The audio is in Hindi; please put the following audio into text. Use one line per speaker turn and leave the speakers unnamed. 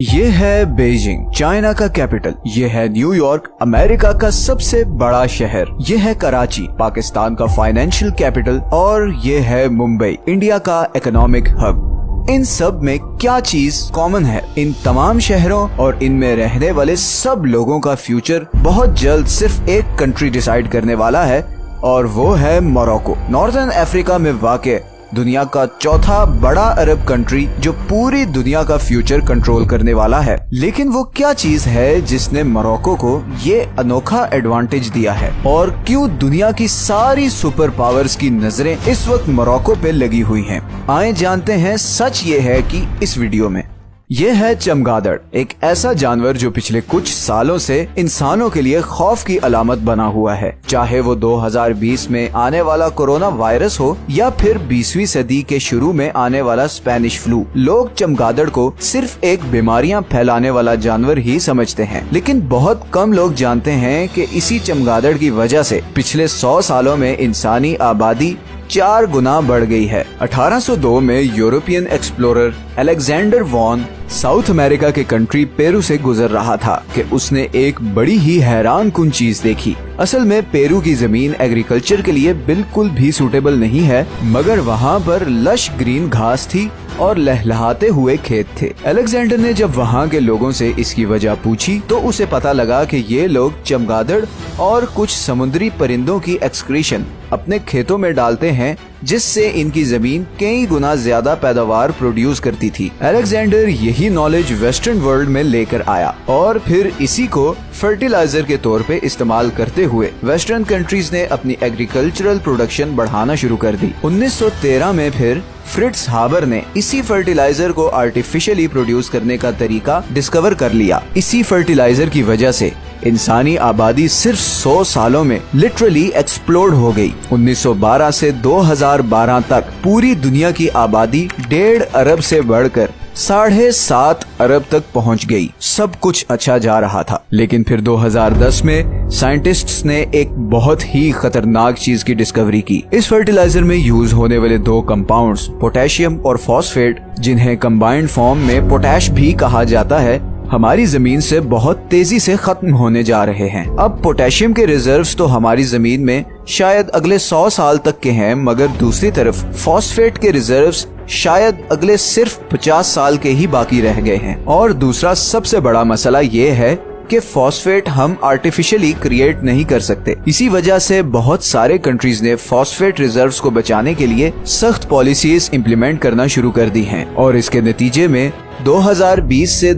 ये है बीजिंग, चाइना का कैपिटल। ये है न्यूयॉर्क, अमेरिका का सबसे बड़ा शहर। ये है कराची, पाकिस्तान का फाइनेंशियल कैपिटल। और ये है मुंबई, इंडिया का इकोनॉमिक हब। इन सब में क्या चीज कॉमन है? इन तमाम शहरों और इनमें रहने वाले सब लोगों का फ्यूचर बहुत जल्द सिर्फ एक कंट्री डिसाइड करने वाला है, और वो है मोरक्को। नॉर्दर्न अफ्रीका में वाक़ दुनिया का चौथा बड़ा अरब कंट्री, जो पूरी दुनिया का फ्यूचर कंट्रोल करने वाला है। लेकिन वो क्या चीज है जिसने मोरक्को को ये अनोखा एडवांटेज दिया है, और क्यों दुनिया की सारी सुपर पावर्स की नजरें इस वक्त मोरक्को पे लगी हुई हैं? आए जानते हैं। सच ये है कि इस वीडियो में ये है चमगादड़, एक ऐसा जानवर जो पिछले कुछ सालों से इंसानों के लिए खौफ की अलामत बना हुआ है। चाहे वो 2020 में आने वाला कोरोना वायरस हो या फिर 20वीं सदी के शुरू में आने वाला स्पेनिश फ्लू, लोग चमगादड़ को सिर्फ एक बीमारियां फैलाने वाला जानवर ही समझते हैं। लेकिन बहुत कम लोग जानते हैं कि इसी चमगादड़ की वजह से पिछले 100 सालों में इंसानी आबादी 4 गुना बढ़ गई है। 1802 में European explorer Alexander von South America के कंट्री पेरू से गुजर रहा था कि उसने एक बड़ी ही हैरान कुन चीज देखी। असल में पेरू की जमीन एग्रीकल्चर के लिए बिल्कुल भी सूटेबल नहीं है, मगर वहाँ पर लश ग्रीन घास थी और लहलहाते हुए खेत थे। अलेक्जेंडर ने जब वहाँ के लोगों से इसकी वजह पूछी तो उसे पता लगा कि ये लोग चमगादड़ और कुछ समुद्री परिंदों की एक्सक्रीशन अपने खेतों में डालते हैं, जिससे इनकी जमीन कई गुना ज्यादा पैदावार प्रोड्यूस करती थी। अलेक्जेंडर यही नॉलेज वेस्टर्न वर्ल्ड में लेकर आया और फिर इसी को फर्टिलाइजर के तौर पे इस्तेमाल करते हुए वेस्टर्न कंट्रीज ने अपनी एग्रीकल्चरल प्रोडक्शन बढ़ाना शुरू कर दी। 1913 में फिर फ्रिट्ज हाबर ने इसी फर्टिलाइजर को आर्टिफिशियली प्रोड्यूस करने का तरीका डिस्कवर कर लिया। इसी फर्टिलाइजर की वजह से इंसानी आबादी सिर्फ 100 सालों में लिटरली एक्सप्लोड हो गई। 1912 से 2012 तक पूरी दुनिया की आबादी 1.5 अरब से बढ़कर 7.5 अरब तक पहुंच गई। सब कुछ अच्छा जा रहा था, लेकिन फिर 2010 में साइंटिस्ट्स ने एक बहुत ही खतरनाक चीज की डिस्कवरी की। इस फर्टिलाइजर में यूज होने वाले 2 कंपाउंड्स, पोटेशियम और फॉस्फेट, जिन्हें कंबाइंड फॉर्म में पोटैश भी कहा जाता है, हमारी जमीन से बहुत तेजी से खत्म होने जा रहे हैं। अब पोटेशियम के रिजर्व्स तो हमारी जमीन में शायद अगले 100 साल तक के हैं, मगर दूसरी तरफ फॉस्फेट के रिजर्व्स शायद अगले सिर्फ 50 साल के ही बाकी रह गए हैं। और दूसरा सबसे बड़ा मसला ये है कि फॉस्फेट हम आर्टिफिशियली क्रिएट नहीं कर सकते। इसी वजह से बहुत सारे कंट्रीज ने फॉस्फेट रिजर्व्स को बचाने के लिए सख्त पॉलिसीज इम्प्लीमेंट करना शुरू कर दी हैं, और इसके नतीजे में 2020 से